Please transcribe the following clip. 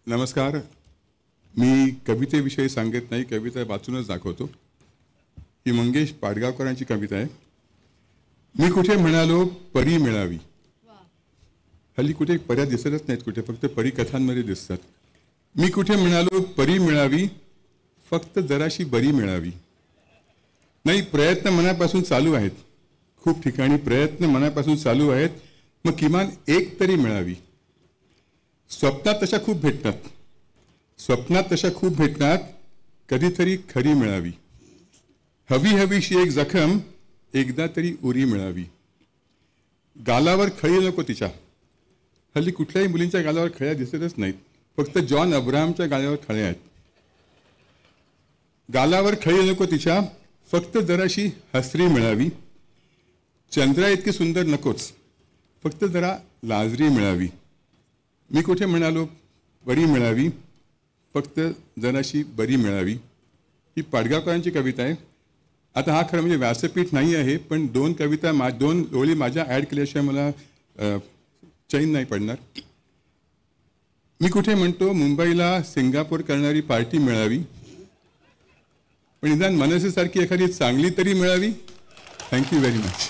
नमस्कार. मी कवितेविषयी सांगत नाही, कविता वाचूनच दाखवतो. ही मंगेश पाडगावकरांची कविता आहे. मी कुठे म्हणालो परी मिळावी. हल्ली कुठे पर्या दिसतच नाहीत, कुठे फक्त परी कथांमध्ये दिसतात. मी कुठे म्हणालो परी मिळावी, फक्त जराशी बरी मिळावी. नाही, प्रयत्न मनापासून चालू आहेत, खूप ठिकाणी प्रयत्न मनापासून चालू आहेत. मग किमान एक तरी मिळावी. स्वप्नात तशा खूप भेटतात, स्वप्नात तशा खूप भेटतात, कधीतरी खरी मिळावी. हवी हवीशी एक जखम, एकदा तरी उरी मिळावी. गालावर खळी नको तिच्या. हल्ली कुठल्याही मुलींच्या गालावर खळ्या दिसतच नाहीत, फक्त जॉन अब्राहमच्या गालावर खळ्या आहेत. गालावर खळी नको तिच्या, फक्त जराशी हसरी मिळावी. चंद्रा इतकी सुंदर नकोच, फक्त जरा लाजरी मिळावी. मी कुठे म्हणालो बरी मिळावी, फक्त जराशी बरी मिळावी. ही पाडगावकरांची कविता आहे. आता हा खरं म्हणजे व्यासपीठ नाही आहे, पण दोन कविता दोन ओळी माझ्या ॲड केल्याशिवाय मला चैन नाही पडणार. मी कुठे म्हणतो मुंबईला सिंगापूर करणारी पार्टी मिळावी, पण निदान मनसेसारखी एखादी चांगली तरी मिळावी. Thank you very much.